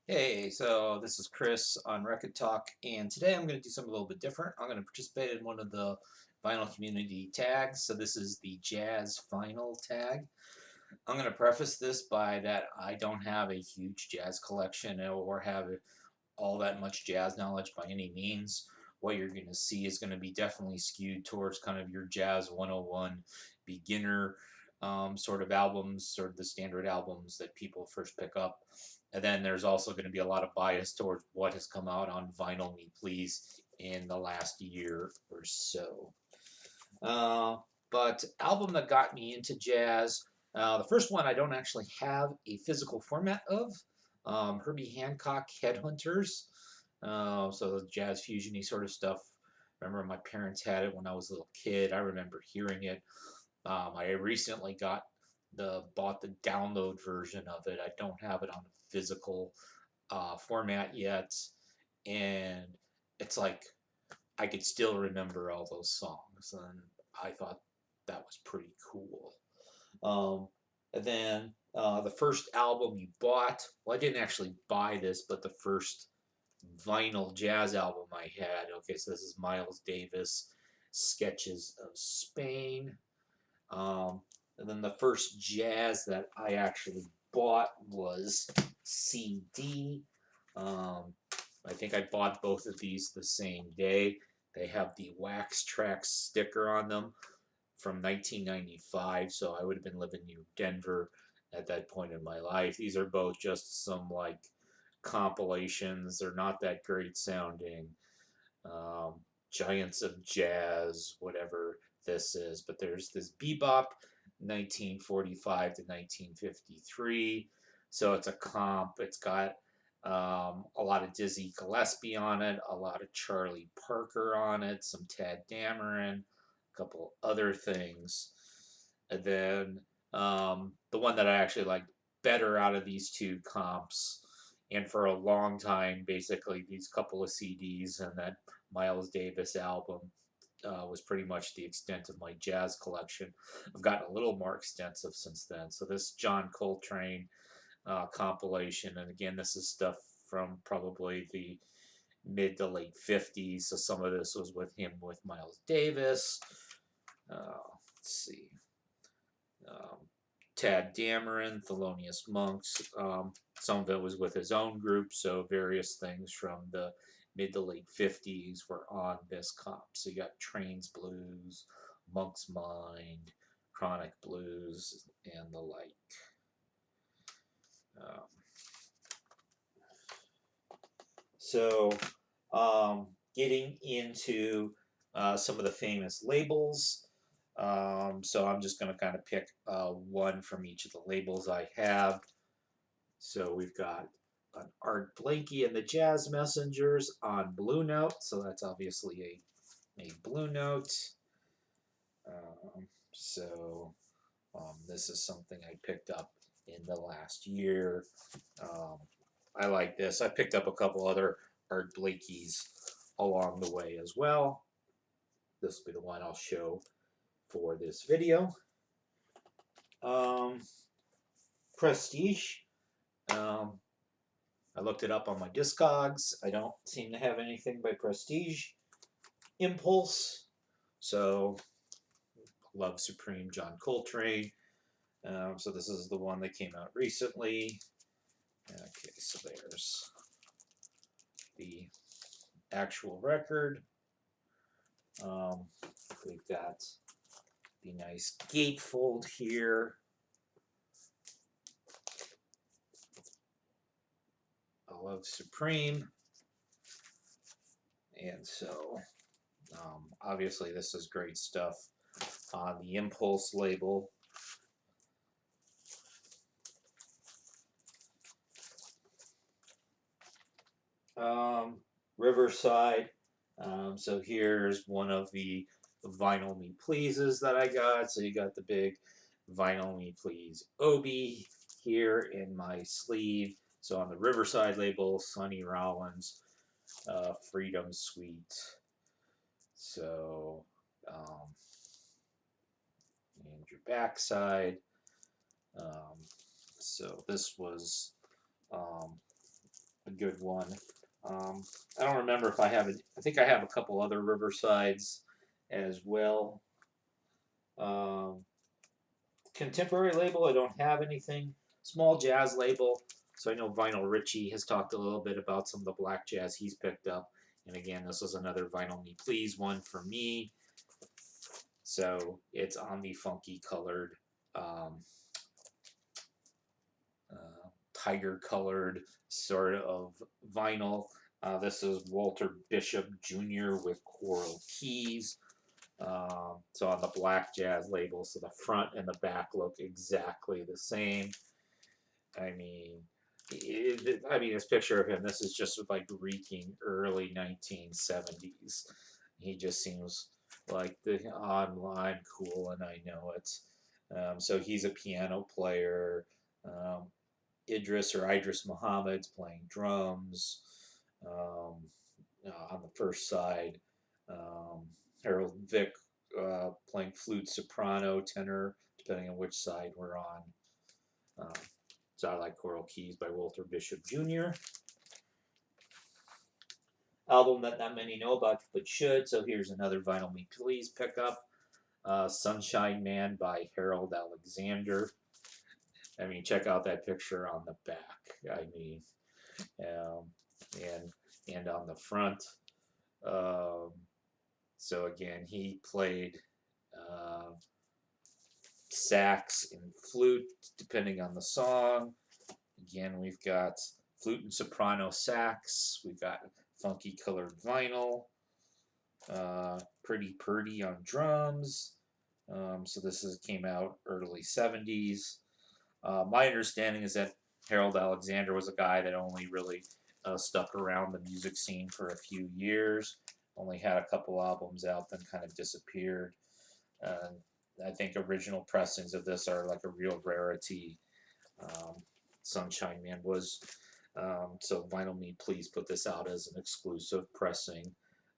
Hey, so this is Chris on Rekkid Talk, and today I'm going to do something a little bit different. I'm going to participate in one of the vinyl community tags. So this is the Jazz Vinyl tag. I'm going to preface this by that I don't have a huge jazz collection or have all that much jazz knowledge by any means. What you're going to see is going to be definitely skewed towards kind of your Jazz 101 beginner sort of albums, sort of the standard albums that people first pick up. And then there's also going to be a lot of bias towards what has come out on Vinyl Me Please in the last year or so. Uh, but album that got me into jazz, the first one I don't actually have a physical format of. Herbie Hancock Headhunters. So the jazz fusiony sort of stuff. I remember my parents had it when I was a little kid. I remember hearing it. I recently bought the download version of it. I don't have it on a physical format yet, and it's like I could still remember all those songs, and I thought that was pretty cool. Um, and then the first album you bought, well, I didn't actually buy this, but the first vinyl jazz album I had. Okay, so this is Miles Davis, Sketches of Spain. Um, and then the first jazz that I actually bought was CD. Um, I think I bought both of these the same day. They have the Wax Trax sticker on them from 1995, so I would have been living near Denver at that point in my life. These are both just some like compilations. They're not that great sounding. Um, Giants of Jazz, whatever this is. But there's this Bebop 1945 to 1953. So it's a comp. It's got a lot of Dizzy Gillespie on it, a lot of Charlie Parker on it, some Tad Dameron, a couple other things. And then the one that I actually liked better out of these two comps, and for a long time, basically these couple of CDs and that Miles Davis album was pretty much the extent of my jazz collection. I've gotten a little more extensive since then. So this John Coltrane compilation, and again, this is stuff from probably the mid to late 50s. So some of this was with him with Miles Davis. Let's see. Um, Tad Dameron, Thelonious Monks. Some of it was with his own group, so various things from the mid to late 50s were on this comp. So you got Trains Blues, Monk's Mind, Chronic Blues, and the like. Um, so, getting into some of the famous labels. So I'm just going to kind of pick one from each of the labels I have. So we've got an Art Blakey and the Jazz Messengers on Blue Note. So that's obviously a Blue Note. So this is something I picked up in the last year. Um, I like this. I picked up a couple other Art Blakeys along the way as well. This will be the one I'll show for this video. Um, Prestige. Um, I looked it up on my Discogs. I don't seem to have anything by Prestige. Impulse. So, Love Supreme, John Coltrane. So this is the one that came out recently. Okay, so there's the actual record. We've got the nice gatefold here. I Love Supreme. And so, obviously, this is great stuff on the Impulse label. Riverside. So here's one of the Vinyl Me Pleases that I got. So you got the big Vinyl Me Please Obi here in my sleeve. So on the Riverside label, Sonny Rollins, Freedom Suite. So, and your backside. Um, so this was um, good one. I don't remember if I have it. I think I have a couple other Riversides as well. Um, Contemporary label, I don't have anything. Small jazz label. So I know Vinyl Richie has talked a little bit about some of the black jazz he's picked up. And again, this was another Vinyl Me Please one for me. So it's on the funky colored, um, tiger colored sort of vinyl. This is Walter Bishop Jr. with Coral Keys. So on the black jazz label, so the front and the back look exactly the same. I mean, this picture of him, this is just like reeking early 1970s. He just seems like the online cool, and I know it. So he's a piano player. Idris Muhammad's playing drums. On the first side, um, Harold Vick playing flute, soprano, tenor, depending on which side we're on. Um, so I like Coral Keys by Walter Bishop Jr. Album that not many know about but should. So here's another Vinyl Me Please pickup. Sunshine Man by Harold Alexander. I mean, check out that picture on the back. I mean, um, and on the front. Um, so again, he played sax and flute depending on the song. Again, we've got flute and soprano sax. We've got funky colored vinyl. Pretty Purdy on drums. So came out early 70s. My understanding is that Harold Alexander was a guy that only really stuck around the music scene for a few years. Only had a couple albums out, then kind of disappeared. I think original pressings of this are like a real rarity. Sunshine Man was. So Vinyl Me, please put this out as an exclusive pressing.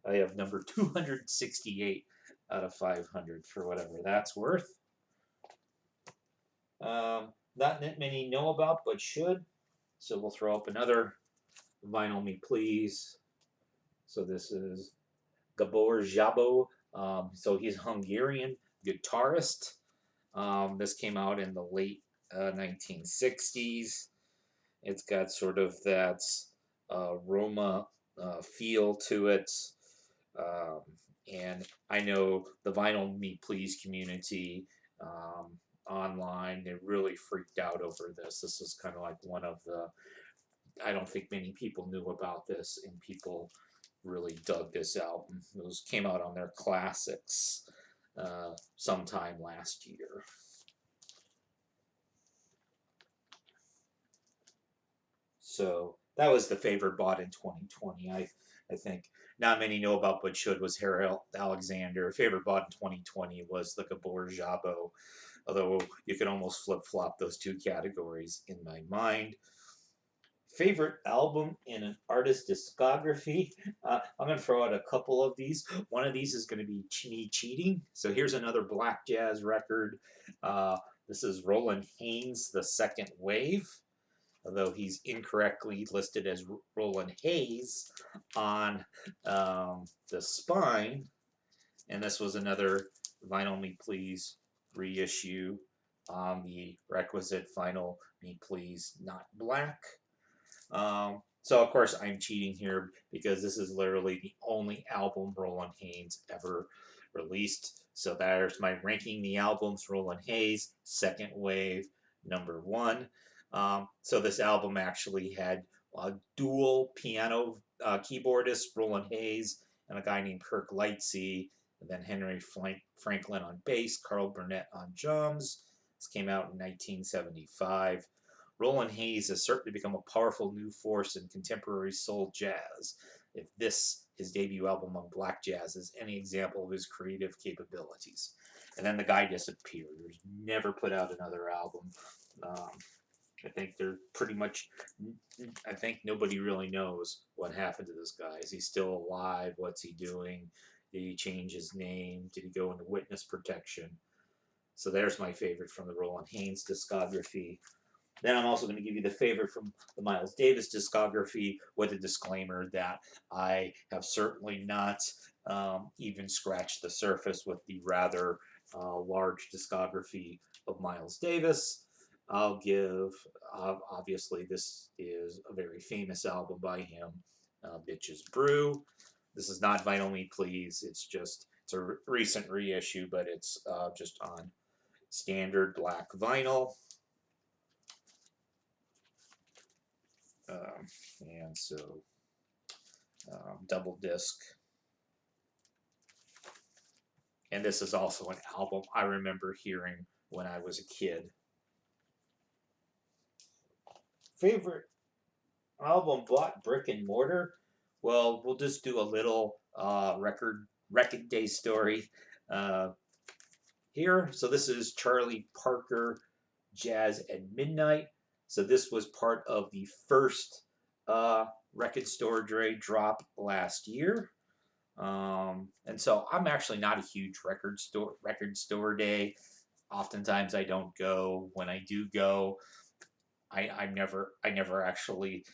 I have number 268 out of 500 for whatever that's worth. Not many know about, but should. So we'll throw up another Vinyl Me Please. So this is Gabriel Jabo. So he's a Hungarian guitarist. This came out in the late 1960s. It's got sort of that Roma feel to it. And I know the Vinyl Me Please community online, they really freaked out over this. This is kind of like one of the, I don't think many people knew about this, and people really dug this album. Those came out on their classics sometime last year. So that was the favorite bought in 2020. I think not many know about, but should, was Harold Alexander. Favorite bought in 2020 was the Gabriel Jabo, although you could almost flip-flop those two categories in my mind. Favorite album in an artist discography. I'm going to throw out a couple of these. One of these is going to be Me Cheating. So here's another black jazz record. This is Roland Hayes, The Second Wave, although he's incorrectly listed as Roland Hayes on the spine. And this was another Vinyl Me Please reissue on the requisite Vinyl Me Please Not Black. So of course I'm cheating here because this is literally the only album Roland Hayes ever released. So there's my ranking the albums. Roland Hayes, Second Wave, number 1. So this album actually had a dual piano keyboardist, Roland Hayes, and a guy named Kirk Lightsey, and then Henry Franklin on bass, Carl Burnett on drums. This came out in 1975. Roland Hayes has certainly become a powerful new force in contemporary soul jazz. If this, his debut album on black jazz, is any example of his creative capabilities. And then the guy disappeared. He's never put out another album. I think they're pretty much, I think nobody really knows what happened to this guy. Is he still alive? What's he doing? Did he change his name? Did he go into witness protection? So there's my favorite from the Roland Hayes discography. Then I'm also going to give you the favorite from the Miles Davis discography with a disclaimer that I have certainly not even scratched the surface with the rather large discography of Miles Davis. I'll give, obviously, this is a very famous album by him, Bitches Brew. This is not Vinyl Me Please. It's a recent reissue, but it's just on standard black vinyl. Um, and so double disc. And this is also an album I remember hearing when I was a kid. Favorite album bought brick and mortar? Well, we'll just do a little Rekkid Day story uh, here. So this is Charlie Parker Jazz at Midnight. So this was part of the first Rekkid Store Dre drop last year. And so I'm actually not a huge record store day. Oftentimes I don't go. When I do go, I never actually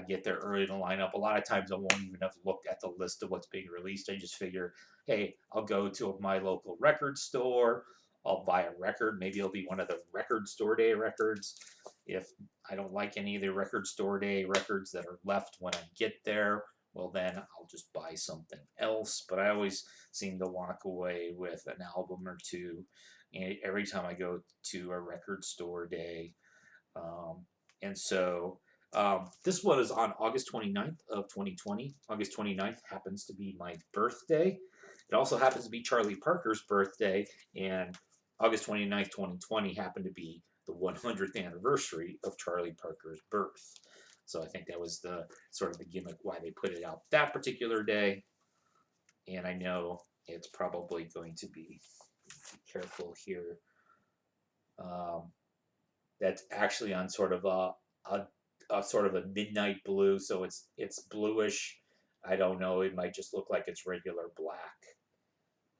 get there early in the lineup. A lot of times I won't even have looked at the list of what's being released. I just figure, hey, I'll go to my local record store. I'll buy a record. Maybe it'll be one of the record store day records. If I don't like any of the record store day records that are left when I get there, well, then I'll just buy something else. But I always seem to walk away with an album or two every time I go to a record store day. Um, and so this one is on August 29th of 2020. August 29th happens to be my birthday. It also happens to be Charlie Parker's birthday, and August 29th, 2020 happened to be the 100th anniversary of Charlie Parker's birth. So I think that was the sort of the gimmick why they put it out that particular day. And I know it's probably going to be careful here. Um, that's actually on sort of a sort of a midnight blue, so it's bluish. I don't know. It might just look like it's regular black.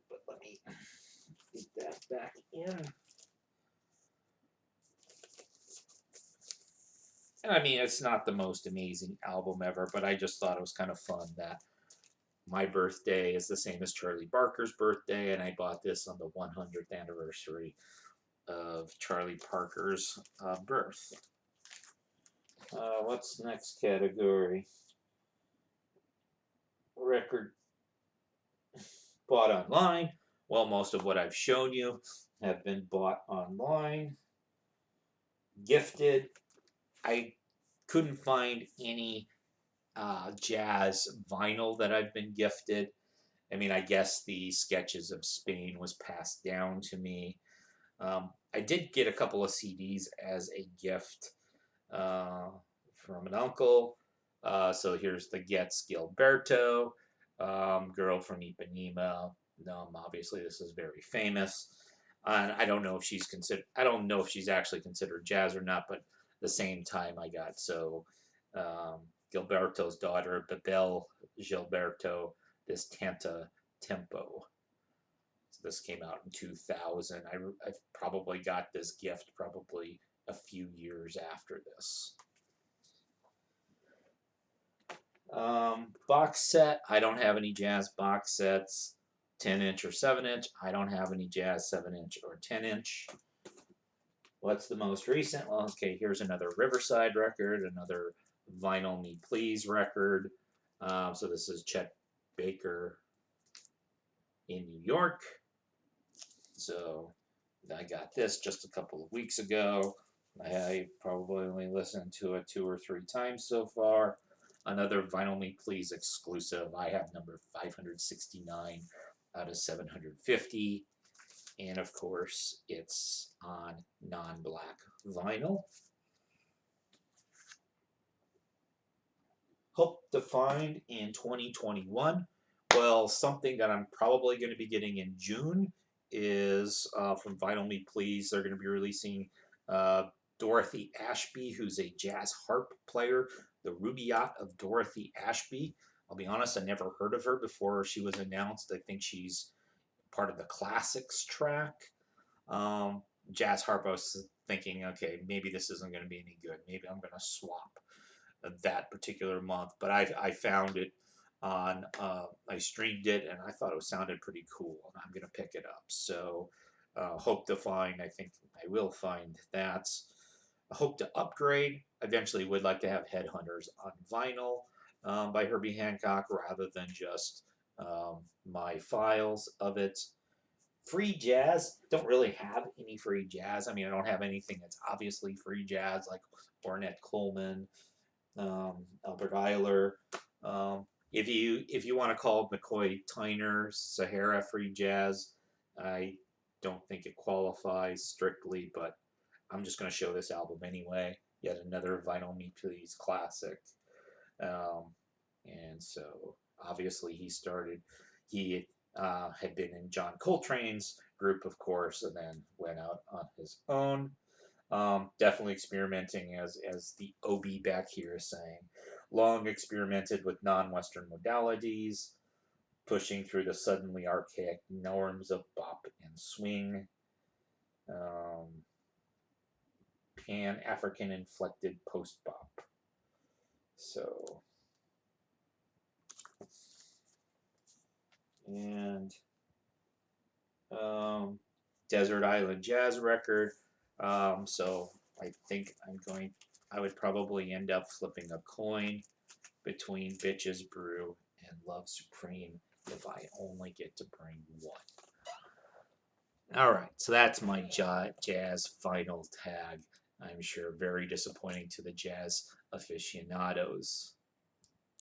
But let me get that back in. I mean, it's not the most amazing album ever, but I just thought it was kind of fun that my birthday is the same as Charlie Parker's birthday, and I bought this on the 100th anniversary of Charlie Parker's birth. What's next category? Record bought online. Well, most of what I've shown you have been bought online. Gifted. I couldn't find any jazz vinyl that I've been gifted. I mean, I guess the Sketches of Spain was passed down to me. I did get a couple of CDs as a gift from an uncle. So here's the Gets Gilberto, Girl from Ipanema. Obviously, this is very famous. And I don't know if she's considered. I don't know if she's actually considered jazz or not. But the same time I got um, Gilberto's daughter, Babel Gilberto, this Tanta Tempo. So this came out in 2000. I probably got this gift probably a few years after this. Box set. I don't have any jazz box sets. 10-inch or 7-inch. I don't have any jazz 7-inch or 10-inch. What's the most recent? Well, okay, here's another Riverside record, another Vinyl Me Please record. So this is Chet Baker in New York. So I got this just a couple of weeks ago. I probably only listened to it 2 or 3 times so far. Another Vinyl Me Please exclusive. I have number 569 out of 750. And of course, it's on non-black vinyl. Hope to find in 2021. Well, something that I'm probably going to be getting in June is from Vinyl Me Please. They're going to be releasing Dorothy Ashby, who's a jazz harp player, the Rubaiyat of Dorothy Ashby. I'll be honest, I never heard of her before she was announced. I think she's part of the classics track. Jazz harp, I was thinking, okay, maybe this isn't going to be any good. Maybe I'm going to swap that particular month. But I found it on, I streamed it and I thought it sounded pretty cool, and I'm going to pick it up. So hope to find, I think I will find that. I hope to upgrade. Eventually would like to have Headhunters on vinyl by Herbie Hancock rather than just my files of it. Free jazz, don't really have any free jazz. I mean, I don't have anything that's obviously free jazz like Ornette Coleman, Albert Eiler. If you want to call McCoy Tyner Sahara free jazz, I don't think it qualifies strictly, but I'm just going to show this album anyway. Yet another Vinyl Me Please classic. Um, and so obviously he had been in John Coltrane's group, of course, and then went out on his own. Definitely experimenting, as the OB back here is saying. Long experimented with non-Western modalities, pushing through the suddenly archaic norms of bop and swing. Pan-African inflected post-bop. So, and Desert Island Jazz record. So I think I would probably end up flipping a coin between Bitches Brew and Love Supreme if I only get to bring one. All right, so that's my jazz final tag. I'm sure very disappointing to the jazz aficionados.